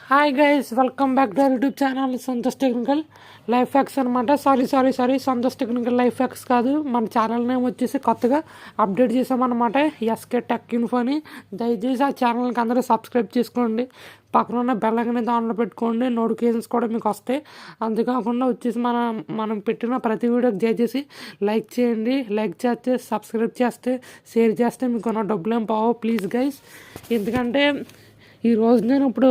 Hi guys, welcome back to YouTube channel Santosh technical life hacks అనమాట. Sorry Santosh technical life hacks కాదు, మన channel name వచ్చేసి కొత్తగా update చేసామన్నమాట, ఎస్కే టెక్ ఇన్ఫో అని. దయచేసి ఆ ఛానల్కి అందరూ సబ్స్క్రైబ్ చేసుకోండి, పక్కన ఉన్న బెల్ ఐకాన్ ఆన్లో పెట్టుకోండి, నోటిఫికేషన్స్ కూడా మీకు వస్తాయి. అంతేకాకుండా వచ్చేసి మనం పెట్టిన ప్రతి వీడియోకి దయచేసి లైక్ చేయండి. లైక్ చేస్తే, సబ్స్క్రైబ్ చేస్తే, షేర్ చేస్తే మీకు ఉన్న డబ్బులు ఏం పోవు ప్లీజ్ గైస్. ఎందుకంటే ఈరోజు నేను ఇప్పుడు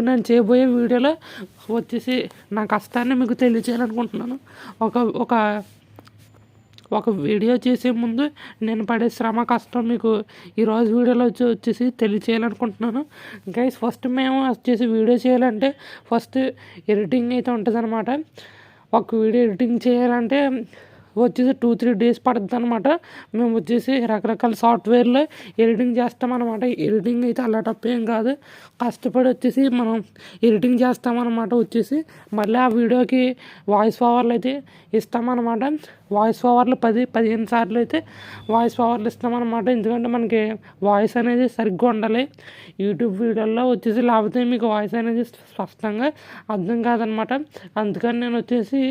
నేను చేయబోయే వీడియోలో వచ్చేసి నా కష్టాన్ని మీకు తెలియచేయాలనుకుంటున్నాను. ఒక ఒక ఒక వీడియో చేసే ముందు నేను పడే శ్రమ కష్టం మీకు ఈరోజు వీడియోలో వచ్చేసి తెలియచేయాలనుకుంటున్నాను గైస్. ఫస్ట్ మేము వచ్చేసి వీడియో చేయాలంటే ఫస్ట్ ఎడిటింగ్ అయితే ఉంటుంది అనమాట. ఒక వీడియో ఎడిటింగ్ చేయాలంటే వచ్చేసి 2-3 డేస్ పడుతుంది అనమాట. మేము వచ్చేసి రకరకాల సాఫ్ట్వేర్లో ఎడిటింగ్ చేస్తామన్నమాట. ఎడిటింగ్ అయితే అలా తప్పేం కాదు, కష్టపడి వచ్చేసి మనం ఎడిటింగ్ చేస్తామన్నమాట. వచ్చేసి మళ్ళీ ఆ వీడియోకి వాయిస్ ఓవర్లు అయితే ఇస్తామన్నమాట. వాయిస్ ఓవర్లు 10-15 సార్లు అయితే వాయిస్ ఓవర్లు ఇస్తామన్నమాట. ఎందుకంటే మనకి వాయిస్ అనేది సరిగ్గా ఉండాలి యూట్యూబ్ వీడియోల్లో వచ్చేసి, లేకపోతే మీకు వాయిస్ అనేది స్పష్టంగా అర్థం కాదనమాట. అందుకని నేను వచ్చేసి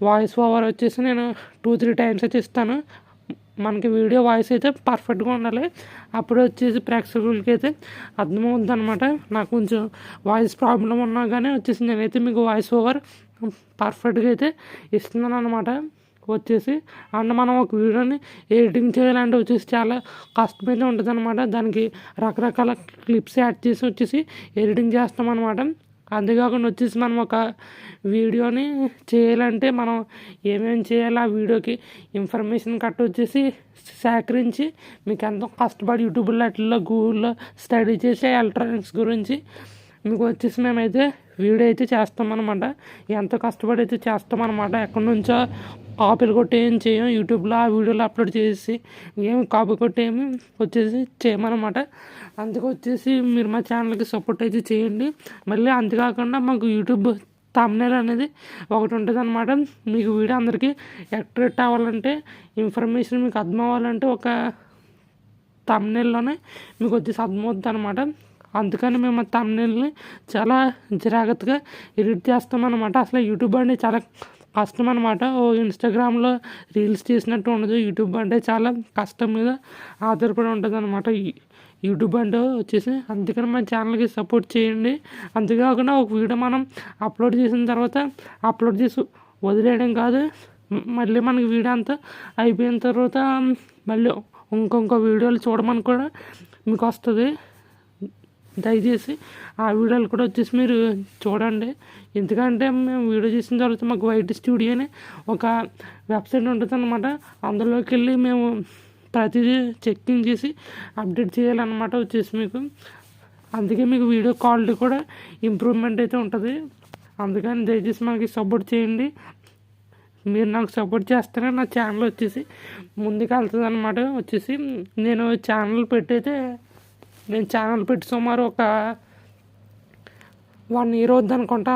వాయిస్ ఓవర్ వచ్చేసి నేను 2-3 టైమ్స్ అయితే ఇస్తాను. మనకి వీడియో వాయిస్ అయితే పర్ఫెక్ట్గా ఉండాలి, అప్పుడు వచ్చేసి ప్రేక్షకులకి అయితే అర్థమవుద్ది అనమాట. నాకు కొంచెం వాయిస్ ప్రాబ్లం ఉన్నా కానీ వచ్చేసి నేనైతే మీకు వాయిస్ ఓవర్ పర్ఫెక్ట్గా అయితే ఇస్తున్నాను అనమాట. వచ్చేసి అండ్ మనం ఒక వీడియోని ఎడిటింగ్ చేయాలంటే వచ్చేసి చాలా కష్టమైతే ఉంటుంది అనమాట. దానికి రకరకాల క్లిప్స్ యాడ్ చేసి వచ్చేసి ఎడిటింగ్ చేస్తామన్నమాట. అంతేకాకుండా వచ్చేసి మనం ఒక వీడియోని చేయాలంటే మనం ఏమేమి చేయాలి, ఆ వీడియోకి ఇన్ఫర్మేషన్ కట్ వచ్చేసి సేకరించి మీకు ఎంతో కష్టపడి యూట్యూబ్లో అట్లలో గూగుల్లో స్టడీ చేసే ఎలక్ట్రానిక్స్ గురించి మీకు వచ్చేసి మేమైతే వీడియో అయితే చేస్తామన్నమాట. ఎంతో కష్టపడి అయితే చేస్తామన్నమాట. ఎక్కడి నుంచో కాపీలు కొట్టి ఏం చేయం, యూట్యూబ్లో ఆ వీడియోలో అప్లోడ్ చేసి ఏమి కాపీ కొట్టి ఏమి వచ్చేసి చేయమన్నమాట. అందుకు వచ్చేసి మీరు మా ఛానల్కి సపోర్ట్ అయితే చేయండి. మళ్ళీ అంతేకాకుండా మాకు యూట్యూబ్ థంబ్నెయిల్ అనేది ఒకటి ఉంటుంది అనమాట. మీకు వీడియో అందరికీ అట్రాక్ట్ అవ్వాలంటే, ఇన్ఫర్మేషన్ మీకు అర్థం అవ్వాలంటే ఒక థంబ్నెయిల్లోనే మీకు వచ్చేసి అర్థమవుతుంది అనమాట. అందుకని మేము ఆ థంబ్నెయిల్ని చాలా జాగ్రత్తగా ఎడిట్ చేస్తామన్నమాట. అసలు యూట్యూబ్ అంటే చాలా కష్టం అనమాట. ఇన్స్టాగ్రామ్లో రీల్స్ చేసినట్టు ఉండదు. యూట్యూబ్ అంటే చాలా కష్టం మీద ఆధారపడి ఉంటుంది అనమాట యూట్యూబ్ అంటే వచ్చేసి. అందుకని మన ఛానల్కి సపోర్ట్ చేయండి. అంతేకాకుండా ఒక వీడియో మనం అప్లోడ్ చేసిన తర్వాత అప్లోడ్ చేసి వదిలేయడం కాదు, మళ్ళీ మనకి వీడియో అంతా అయిపోయిన తర్వాత మళ్ళీ ఇంకొక వీడియోలు చూడమని కూడా మీకు వస్తుంది. దయచేసి ఆ వీడియోలు కూడా వచ్చేసి మీరు చూడండి. ఎందుకంటే మేము వీడియో చేసిన తర్వాత మాకు వైట్ స్టూడియో అని ఒక వెబ్సైట్ ఉంటుంది అనమాట. అందులోకి వెళ్ళి మేము ప్రతిదీ చెక్కింగ్ చేసి అప్డేట్ చేయాలన్నమాట వచ్చేసి మీకు. అందుకే మీకు వీడియో క్వాలిటీ కూడా ఇంప్రూవ్మెంట్ అయితే ఉంటుంది. అందుకని దయచేసి మనకి సపోర్ట్ చేయండి. మీరు నాకు సపోర్ట్ చేస్తేనే నా ఛానల్ వచ్చేసి ముందుకు వెళ్తుంది అనమాట. వచ్చేసి నేను ఛానల్ పెట్టి సుమారు ఒక 1 year అవుద్ది అనుకుంటా.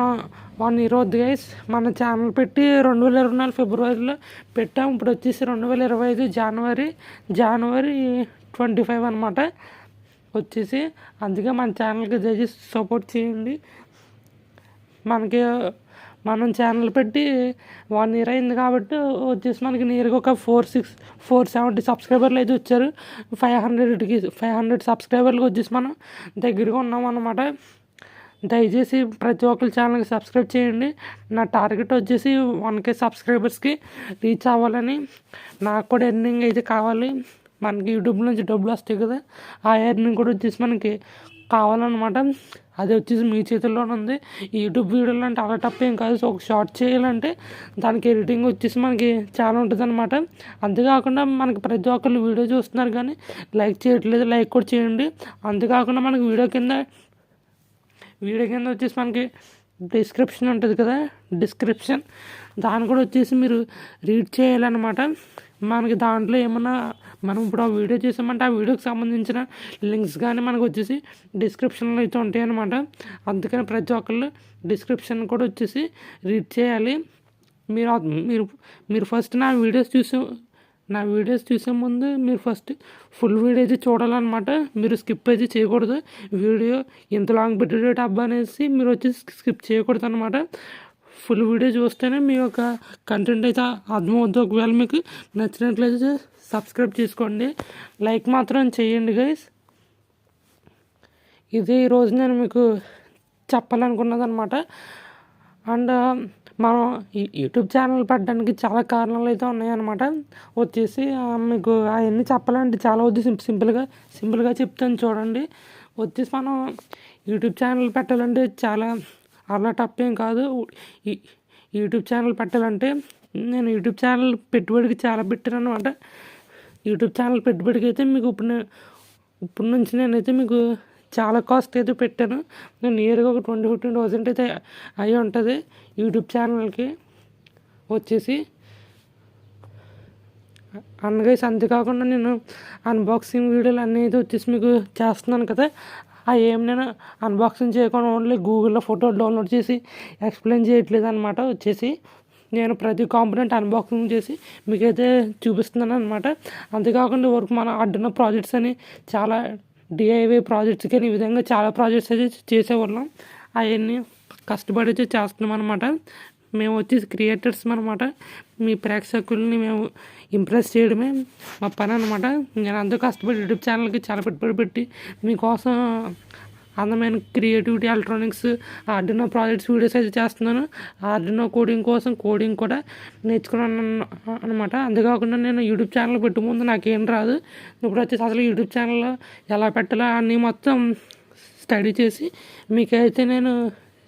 1 year అవుద్ది గైస్. మన ఛానల్ పెట్టి 2024 ఫిబ్రవరిలో పెట్టాం. ఇప్పుడు వచ్చేసి 2025 జనవరి 25 అనమాట వచ్చేసి. అందుకే మన ఛానల్కి దయచేసి సపోర్ట్ చేయండి. మనం ఛానల్ పెట్టి 1 year అయింది కాబట్టి వచ్చేసి మనకి నియర్గా ఒక 470 సబ్స్క్రైబర్లు అయితే వచ్చారు. 500 సబ్స్క్రైబర్లకు వచ్చేసి మనం దగ్గరగా ఉన్నాం అన్నమాట. దయచేసి ప్రతి ఒక్కరి ఛానల్కి సబ్స్క్రైబ్ చేయండి. నా టార్గెట్ వచ్చేసి 1K సబ్స్క్రైబర్స్కి రీచ్ అవ్వాలని. నాకు కూడా ఎర్నింగ్ అయితే కావాలి. మనకి యూట్యూబ్ నుంచి డబ్బులు వస్తాయి కదా, ఆ ఎర్నింగ్ కూడా వచ్చేసి మనకి కావాలన్నమాట. అది వచ్చేసి మీ చేతుల్లోనే ఉంది. యూట్యూబ్ వీడియోలు అంటే అలా తప్పేం కాదు. ఒక షార్ట్ చేయాలంటే దానికి ఎడిటింగ్ వచ్చేసి మనకి చాలా ఉంటుంది అనమాట. అంతేకాకుండా మనకి ప్రతి ఒక్కళ్ళు వీడియో చూస్తున్నారు కానీ లైక్ చేయట్లేదు, లైక్ కూడా చేయండి. అంతేకాకుండా మనకి వీడియో కింద వచ్చేసి మనకి డిస్క్రిప్షన్ ఉంటుంది కదా, దాన్ని కూడా వచ్చేసి మీరు రీడ్ చేయాలన్నమాట. మనకి దాంట్లో ఏమన్నా మనం ఇప్పుడు ఆ వీడియో చేసామంటే ఆ వీడియోకి సంబంధించిన లింక్స్ కానీ మనకు వచ్చేసి డిస్క్రిప్షన్లో అయితే ఉంటాయి అన్నమాట. అందుకని ప్రతి ఒక్కళ్ళు డిస్క్రిప్షన్ కూడా వచ్చేసి రీడ్ చేయాలి. మీరు ఫస్ట్ నా వీడియోస్ నా వీడియోస్ చూసే ముందు మీరు ఫస్ట్ ఫుల్ వీడియో అయితే చూడాలన్నమాట. మీరు స్కిప్ అయితే చేయకూడదు. వీడియో ఇంత లాంగ్ పెట్టేట అబ్బా అనేసి మీరు వచ్చి స్కిప్ చేయకూడదు అనమాట. ఫుల్ వీడియో చూస్తేనే మీ యొక్క కంటెంట్ అయితే అర్థమవుతుంది. ఒకవేళ మీకు నచ్చినట్లయితే సబ్స్క్రైబ్ చేసుకోండి, లైక్ మాత్రం చేయండి గైస్. ఇది ఈరోజు నేను మీకు చెప్పాలనుకున్నది అనమాట. అండ్ మనం ఈ యూట్యూబ్ ఛానల్ పెట్టడానికి చాలా కారణాలు అయితే ఉన్నాయన్నమాట. వచ్చేసి మీకు అవన్నీ చెప్పాలంటే చాలా సింపుల్గా చెప్తాను చూడండి. వచ్చేసి మనం యూట్యూబ్ ఛానల్ పెట్టాలంటే చాలా అలా టఫ్ ఏం కాదు. ఈ యూట్యూబ్ ఛానల్ పెట్టాలంటే నేను యూట్యూబ్ ఛానల్ పెట్టుబడికి చాలా పెట్టాను అనమాట. యూట్యూబ్ ఛానల్ పెట్టుబడికి అయితే మీకు ఇప్పుడు నుంచి నేనైతే మీకు చాలా కాస్ట్ అయితే పెట్టాను. నేను నియర్గా ఒక 15,000 అయితే అయి ఉంటుంది యూట్యూబ్ ఛానల్కి వచ్చేసి. అనగైస్ అంతేకాకుండా నేను అన్బాక్సింగ్ వీడియోలు అన్నీ అయితే వచ్చేసి మీకు చేస్తున్నాను కదా, అవి ఏం నేను అన్బాక్సింగ్ చేయకుండా ఓన్లీ గూగుల్లో ఫోటో డౌన్లోడ్ చేసి ఎక్స్ప్లెయిన్ చేయట్లేదు అనమాట. వచ్చేసి నేను ప్రతి కాంపోనెంట్ అన్బాక్సింగ్ చేసి మీకైతే చూపిస్తున్నాను అనమాట. అంతేకాకుండా వరకు మన ఆర్డినో ప్రాజెక్ట్స్ అని చాలా డిఐవై ప్రాజెక్ట్స్ కానీ ఈ విధంగా చాలా ప్రాజెక్ట్స్ అయితే చేసేవాళ్ళం. అవన్నీ కష్టపడి అయితే చేస్తున్నాం అనమాట. మేము వచ్చేసి క్రియేటర్స్ అనమాట. మీ ప్రేక్షకుల్ని మేము ఇంప్రెస్ చేయడమే మా పని అనమాట. నేను అందరూ కష్టపడి యూట్యూబ్ ఛానల్కి చాలా పెట్టుబడి పెట్టి మీకోసం అందమైన creativity electronics Arduino projects videos అయితే చేస్తున్నాను. ఆర్డినో కోడింగ్ కోసం కోడింగ్ కూడా నేర్చుకున్నాను అనమాట. అంతేకాకుండా నేను యూట్యూబ్ ఛానల్ పెట్టే ముందు నాకేం రాదు. ఇప్పుడు వచ్చేసి అసలు యూట్యూబ్ ఛానల్ ఎలా పెట్టాలో అన్నీ మొత్తం స్టడీ చేసి మీకైతే నేను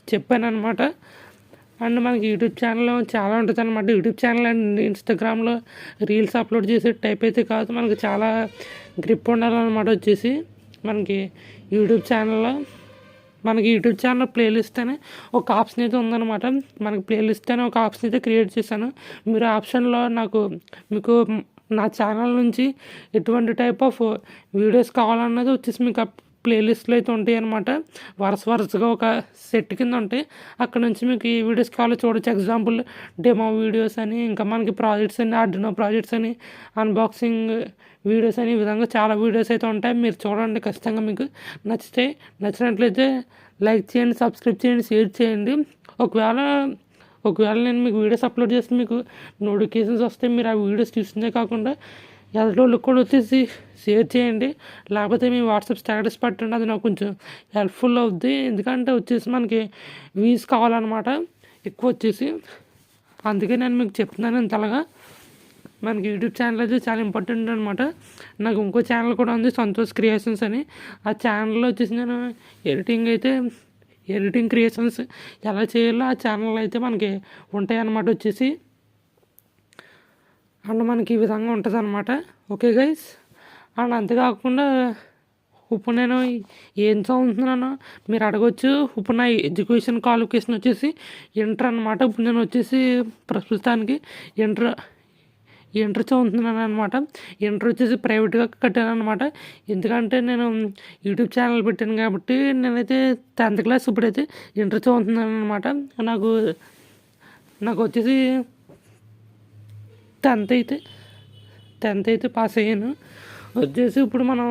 చెప్పాను అనమాట. అండ్ మనకి యూట్యూబ్ ఛానల్లో చాలా ఉంటుంది అనమాట. యూట్యూబ్ ఛానల్ అండ్ ఇన్స్టాగ్రామ్లో రీల్స్ అప్లోడ్ చేసే టైప్ అయితే కాదు, మనకి చాలా గ్రిప్ ఉండాలన్నమాట. వచ్చేసి మనకి యూట్యూబ్ ఛానల్ ప్లేలిస్ట్ అనే ఒక ఆప్షన్ అయితే ఉందన్నమాట. మనకి ప్లేలిస్ట్ అనే ఒక ఆప్షన్ అయితే క్రియేట్ చేశాను. మీరు ఆప్షన్లో మీకు నా ఛానల్ నుంచి ఎటువంటి టైప్ ఆఫ్ వీడియోస్ కావాలన్నది వచ్చేసి మీకు ప్లేలిస్ట్లో అయితే ఉంటాయి అనమాట. వరుసగా ఒక సెట్ కింద ఉంటాయి. అక్కడ నుంచి మీకు ఈ వీడియోస్ కావాలో చూడొచ్చు. ఎగ్జాంపుల్ డెమో వీడియోస్ అని, ఇంకా మనకి ప్రాజెక్ట్స్ అని, ఆర్డినో ప్రాజెక్ట్స్ అని, అన్బాక్సింగ్ వీడియోస్ అని, ఈ విధంగా చాలా వీడియోస్ అయితే ఉంటాయి. మీరు చూడండి, ఖచ్చితంగా మీకు నచ్చినట్లయితే లైక్ చేయండి, సబ్స్క్రైబ్ చేయండి, షేర్ చేయండి. ఒకవేళ నేను మీకు వీడియోస్ అప్లోడ్ చేస్తే మీకు నోటిఫికేషన్స్ వస్తే మీరు ఆ వీడియోస్ చూసిందే కాకుండా ఎదుటోళ్ళకి కూడా వచ్చేసి షేర్ చేయండి. లేకపోతే మీ వాట్సాప్ స్టేటస్ పెట్టండి, అది నాకు కొంచెం హెల్ప్ఫుల్ అవుద్ది. ఎందుకంటే వచ్చేసి మనకి వ్యూస్ కావాలన్నమాట ఎక్కువ వచ్చేసి. అందుకే నేను మీకు చెప్తున్నాను ఇంతలాగా. మనకి యూట్యూబ్ ఛానల్ అయితే చాలా ఇంపార్టెంట్ అనమాట. నాకు ఇంకో ఛానల్ కూడా ఉంది, సంతోష్ క్రియేషన్స్ అని. ఆ ఛానల్లో వచ్చేసి నేను ఎడిటింగ్ క్రియేషన్స్ ఎలా చేయాలో ఆ ఛానల్ అయితే మనకి ఉంటాయి అన్నమాట వచ్చేసి. అండ్ మనకి ఈ విధంగా ఉంటుంది అనమాట. Okay guys. అండ్ అంతేకాకుండా ఇప్పుడు నేను ఏం చదువుతున్నానో మీరు అడగవచ్చు. ఇప్పుడు నా ఎడ్యుకేషన్ క్వాలిఫికేషన్ వచ్చేసి ఇంటర్ అనమాట. ఇప్పుడు నేను వచ్చేసి ప్రస్తుతానికి ఇంటర్ చదువుతున్నాను అనమాట. ఇంటర్ వచ్చేసి ప్రైవేట్గా కట్టాను అనమాట. ఎందుకంటే నేను యూట్యూబ్ ఛానల్ పెట్టాను కాబట్టి నేనైతే 10th క్లాస్ ఇప్పుడైతే ఇంటర్ చదువుతున్నాను అనమాట. నాకు వచ్చేసి 10th అయితే పాస్ అయ్యాను. వచ్చేసి ఇప్పుడు మనం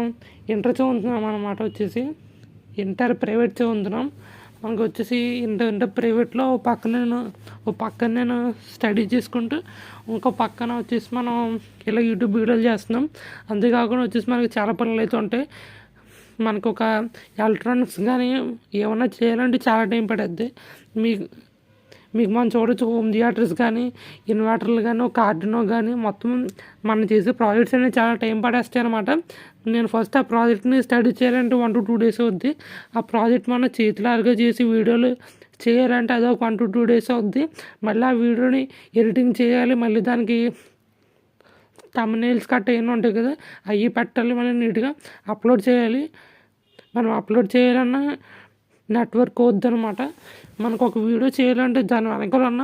ఇంటర్ చదువుతున్నాం అనమాట. వచ్చేసి ఇంటర్ ప్రైవేట్ చదువుతున్నాం. మనకు వచ్చేసి ఇంటర్ ప్రైవేట్లో ఓ పక్కన నేను స్టడీ చేసుకుంటూ ఇంకో పక్కన వచ్చేసి మనం ఇలా యూట్యూబ్ వీడియోలు చేస్తున్నాం. అంతేకాకుండా వచ్చేసి మనకి చాలా పనులు అయితే ఉంటాయి. మనకు ఒక ఎలక్ట్రానిక్స్ కానీ ఏమన్నా చేయాలంటే చాలా టైం పడుద్ది. మీకు మనం చూడొచ్చు, హోమ్ థియేటర్స్ కానీ, ఇన్వర్టర్లు కానీ, ఒక ఆర్డినో కానీ, మొత్తం మనం చేసే ప్రాజెక్ట్స్ అనేవి చాలా టైం పడేస్తాయి అనమాట. నేను ఫస్ట్ ఆ ప్రాజెక్ట్ని స్టడీ చేయాలంటే 1 to 2 days అవుద్ది. ఆ ప్రాజెక్ట్ మనం చేతులారుగా చేసి వీడియోలు చేయాలంటే అది ఒక 1 to 2 days అవుద్ది. మళ్ళీ ఆ వీడియోని ఎడిటింగ్ చేయాలి, మళ్ళీ దానికి థంబ్నెయిల్స్ కట్ అయినా ఉంటాయి కదా, అవి పెట్టాలి, మళ్ళీ నీట్గా అప్లోడ్ చేయాలి. మనం అప్లోడ్ చేయాలన్నా నెట్వర్క్ వద్దనమాట. మనకు ఒక వీడియో చేయాలంటే దాని వెనకాల ఉన్న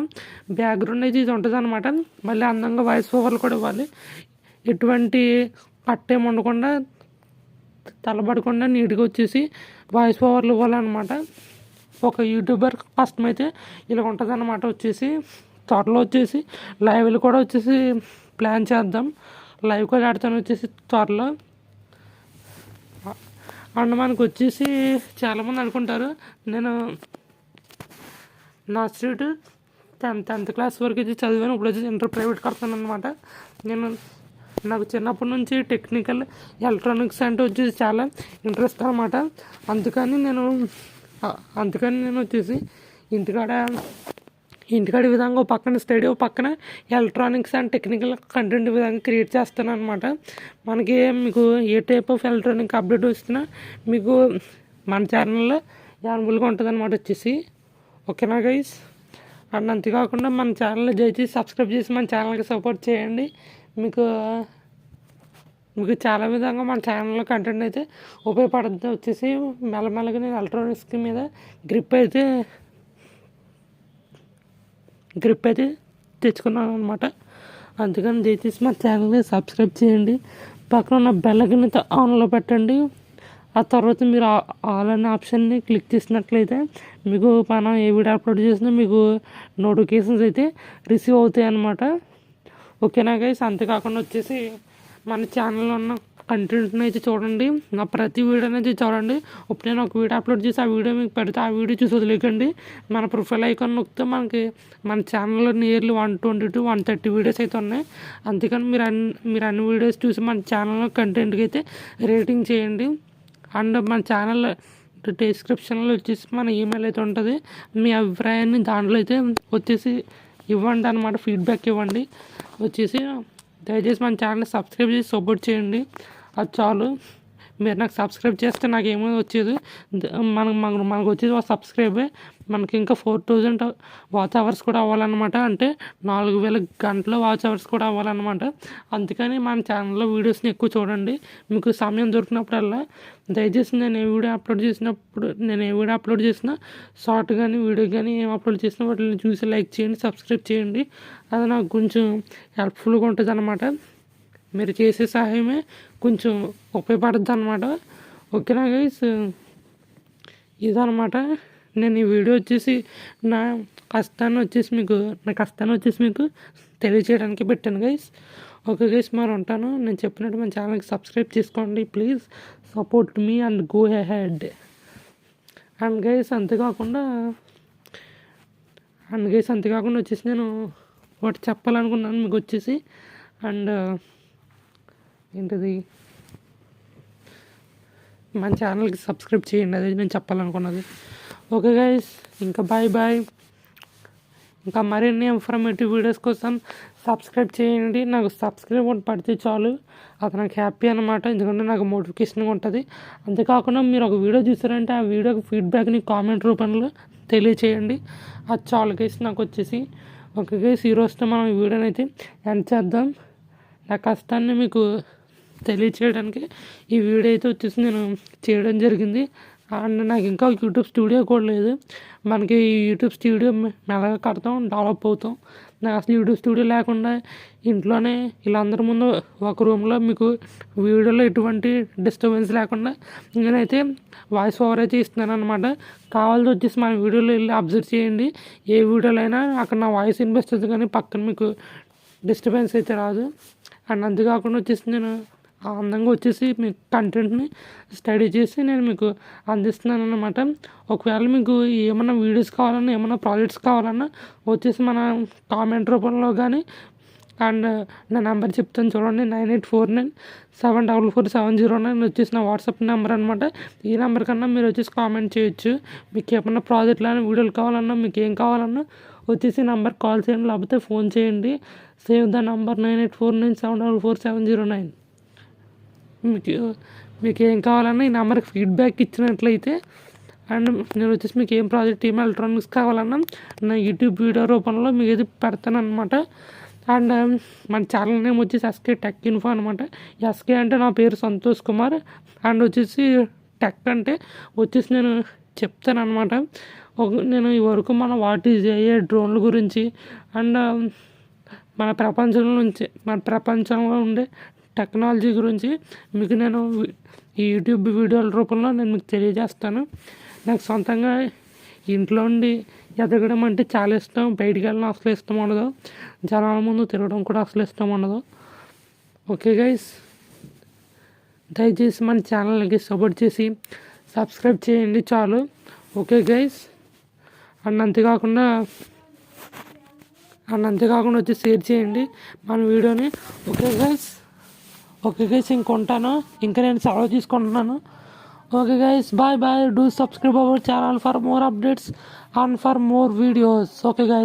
బ్యాక్గ్రౌండ్ అయితే ఇది ఉంటుంది అనమాట. మళ్ళీ అందంగా వాయిస్ ఓవర్లు కూడా ఇవ్వాలి. ఎటువంటి కట్టేం ఉండకుండా, తలబడకుండా నీట్గా వచ్చేసి వాయిస్ ఓవర్లు ఇవ్వాలన్నమాట. ఒక యూట్యూబర్ కష్టమైతే ఇలా ఉంటుంది అన్నమాట. వచ్చేసి త్వరలో వచ్చేసి లైవ్లు కూడా వచ్చేసి ప్లాన్ చేద్దాం. లైవ్ కూడా ఆడతాను వచ్చేసి త్వరలో. అండ్ మనకు వచ్చేసి చాలామంది అనుకుంటారు నేను నర్సరీ టు టెన్త్ క్లాస్ వరకు అయితే చదివాను, ఇప్పుడు వచ్చేసి ఇంటర్ ప్రైవేట్ కడతాను అనమాట. నాకు చిన్నప్పటి నుంచి టెక్నికల్ ఎలక్ట్రానిక్స్ అంటే వచ్చేసి చాలా ఇంట్రెస్ట్ అనమాట. అందుకని నేను వచ్చేసి ఇంటికాడ విధంగా పక్కన స్టడీ పక్కన ఎలక్ట్రానిక్స్ అండ్ టెక్నికల్ కంటెంట్ విధంగా క్రియేట్ చేస్తాను అనమాట. మీకు ఏ టైప్ ఆఫ్ ఎలక్ట్రానిక్ అప్డేట్ వస్తున్నా మీకు మన ఛానల్లో అవైలబుల్గా ఉంటుంది అనమాట వచ్చేసి. ఓకేనా గైస్? అండ్ అంతేకాకుండా మన ఛానల్ని దయచేసి సబ్స్క్రైబ్ చేసి మన ఛానల్కి సపోర్ట్ చేయండి. మీకు చాలా విధంగా మన ఛానల్లో కంటెంట్ అయితే ఉపయోగపడుతుంది. వచ్చేసి మెల్లమెల్లగా నేను ఎలక్ట్రానిక్స్ మీద గ్రిప్ అయితే తెచ్చుకున్నాను అనమాట. అందుకని దయచేసి మా ఛానల్ని సబ్స్క్రైబ్ చేయండి, పక్కన ఉన్న బెల్ ఐకాన్ ఆన్లో పెట్టండి. ఆ తర్వాత మీరు ఆల్ అనే ఆప్షన్ని క్లిక్ చేసినట్లయితే మీకు మనం ఏ వీడియో అప్లోడ్ చేసినా మీకు నోటిఫికేషన్స్ అయితే రిసీవ్ అవుతాయి అన్నమాట. ఓకేనా గైస్? అంతేకాకుండా వచ్చేసి మన ఛానల్లో ఉన్న కంటెంట్ని అయితే చూడండి, నా ప్రతి వీడియోని అయితే చూడండి. ఇప్పుడు నేను ఒక వీడియో అప్లోడ్ చేసి ఆ వీడియో మీకు పెడితే ఆ వీడియో చూసి వదిలేకండి. మన ప్రొఫైల్ ఐకాన్ నొక్కితే మన ఛానల్లో నియర్లీ 120 to 130 వీడియోస్ అయితే ఉన్నాయి. అందుకని మీరు అన్ని వీడియోస్ చూసి మన ఛానల్లో కంటెంట్కి అయితే రేటింగ్ చేయండి. అండ్ మన ఛానల్ డిస్క్రిప్షన్లో వచ్చేసి మన ఈమెయిల్ అయితే ఉంటుంది. మీ అభిప్రాయాన్ని దాంట్లో అయితే వచ్చేసి ఇవ్వండి అనమాట, ఫీడ్బ్యాక్ ఇవ్వండి. వచ్చేసి దయచేసి మన ఛానల్ని సబ్స్క్రైబ్ చేసి సపోర్ట్ చేయండి, అది చాలు. మీరు నాకు సబ్స్క్రైబ్ చేస్తే నాకు ఏమో వచ్చేది, మనకు వచ్చేది ఒక సబ్స్క్రైబే మనకి ఇంకా 4000 వాచ్ అవర్స్ కూడా అవ్వాలన్నమాట. అంటే 4000 గంటల వాచ్ అవర్స్ కూడా అవ్వాలన్నమాట. అందుకని మన ఛానల్లో వీడియోస్ని ఎక్కువ చూడండి. మీకు సమయం దొరికినప్పుడల్లా దయచేసి నేను ఏ వీడియో అప్లోడ్ చేసినా షార్ట్ కానీ వీడియో కానీ ఏం అప్లోడ్ చేసినా వాటిని చూసి లైక్ చేయండి, సబ్స్క్రైబ్ చేయండి. అది నాకు కొంచెం హెల్ప్ఫుల్గా ఉంటుంది అన్నమాట. మీరు చేసే సహాయమే కొంచెం ఉపయోగపడుతుంది అన్నమాట. ఓకేనా గైస్? ఇదనమాట నేను ఈ వీడియో వచ్చేసి నా కష్టాన్ని వచ్చేసి మీకు తెలియజేయడానికి పెట్టాను గైస్. ఓకే గైస్, మరి ఉంటాను. నేను చెప్పినట్టు మన ఛానల్కి సబ్స్క్రైబ్ చేసుకోండి please, support me and go ahead. And guys అంతేకాకుండా వచ్చేసి నేను ఒకటి చెప్పాలనుకున్నాను మీకు వచ్చేసి. అండ్ ఏంటిది, మన ఛానల్కి సబ్స్క్రైబ్ చేయండి, అదే నేను చెప్పాలనుకున్నది. ఓకే గైస్, ఇంకా బాయ్. ఇంకా మరిన్ని ఇన్ఫర్మేటివ్ వీడియోస్ కోసం సబ్స్క్రైబ్ చేయండి. నాకు సబ్స్క్రైబ్ పడితే చాలు, అది నాకు హ్యాపీ అనమాట. ఎందుకంటే నాకు మోటిఫికేషన్గా ఉంటుంది. అంతేకాకుండా మీరు ఒక వీడియో చూసారంటే ఆ వీడియోకి ఫీడ్బ్యాక్ని కామెంట్ రూపంలో తెలియచేయండి, అది చాలు గైస్ నాకు వచ్చేసి. ఓకే గైస్, ఈరోజుతో మనం ఈ వీడియోని అయితే ఎండ్ చేద్దాం. నా కష్టాన్ని మీకు తెలియచేయడానికి ఈ వీడియో అయితే వచ్చేసి నేను చేయడం జరిగింది. అండ్ నాకు ఇంకా యూట్యూబ్ స్టూడియో కూడా లేదు. మనకి యూట్యూబ్ స్టూడియో మెల్లగా కడతాం, డెవలప్ అవుతాం. నాకు అసలు యూట్యూబ్ స్టూడియో లేకుండా ఇంట్లోనే వీళ్ళందరి ముందు ఒక రూమ్లో మీకు వీడియోలో ఎటువంటి డిస్టర్బెన్స్ లేకుండా నేనైతే వాయిస్ ఓవర్ అయితే ఇస్తున్నాను అనమాట. కావాల్సి వచ్చేసి మన వీడియోలో వెళ్ళి అబ్జర్వ్ చేయండి. ఏ వీడియోలో అయినా అక్కడ నా వాయిస్ వినిపిస్తుంది, కానీ పక్కన మీకు డిస్టర్బెన్స్ అయితే రాదు. అండ్ అంతేకాకుండా వచ్చేసి నేను అందంగా వచ్చేసి మీ కంటెంట్ని స్టడీ చేసి నేను మీకు అందిస్తున్నాను అన్నమాట. ఒకవేళ మీకు ఏమైనా వీడియోస్ కావాలన్నా ఏమైనా ప్రాజెక్ట్స్ కావాలన్నా వచ్చేసి మన కామెంట్ రూపంలో కానీ, అండ్ నా నెంబర్ చెప్తాను చూడండి, 9849744709 వచ్చేసి నా వాట్సాప్ నెంబర్ అనమాట. ఈ నెంబర్ కన్నా మీరు వచ్చేసి కామెంట్ చేయొచ్చు. మీకు ఏమన్నా ప్రాజెక్టులు అయినా వీడియోలు కావాలన్నా మీకు ఏం కావాలన్నా వచ్చేసి నెంబర్ కాల్ చేయండి, లేకపోతే ఫోన్ చేయండి. Save the number 9849744709. మీకు ఏం కావాలన్నా ఈ నెంబర్కి ఫీడ్బ్యాక్ ఇచ్చినట్లయితే, అండ్ నేను వచ్చేసి మీకు ఏం ప్రాజెక్ట్ ఏం ఎలక్ట్రానిక్స్ కావాలన్నా నా యూట్యూబ్ వీడియో రూపంలో మీకు ఇది పెడతాను అనమాట. అండ్ మన ఛానల్ నేమ్ వచ్చేసి ఎస్కే టెక్ ఇన్ఫో అనమాట. ఎస్కే అంటే నా పేరు సంతోష్ కుమార్, అండ్ వచ్చేసి టెక్ అంటే వచ్చేసి నేను చెప్తాను అనమాట. నేను ఈ వరకు మన వాట్ ఈజ్ ఏ డ్రోన్ల గురించి అండ్ మన ప్రపంచంలో ఉండే టెక్నాలజీ గురించి మీకు నేను ఈ యూట్యూబ్ వీడియోల రూపంలో నేను మీకు తెలియజేస్తాను. నాకు సొంతంగా ఇంట్లో ఉండి ఎదగడం అంటే చాలా ఇష్టం. బయటికి వెళ్ళడం అసలు ఇష్టం ఉండదు, జనాల ముందు తిరగడం కూడా అసలు ఇష్టం ఉండదు. ఓకే గైస్, దయచేసి మన ఛానల్కి సపోర్ట్ చేసి సబ్స్క్రైబ్ చేయండి చాలు. ఓకే గైస్, అండ్ అంతేకాకుండా వచ్చి షేర్ చేయండి మన వీడియోని. ఓకే గైస్ ఇంకొంటాను, ఇంకా నేను సెలవు తీసుకుంటున్నాను. Okay guys, bye bye. Do subscribe our channel for more updates and for more videos. Okay guys.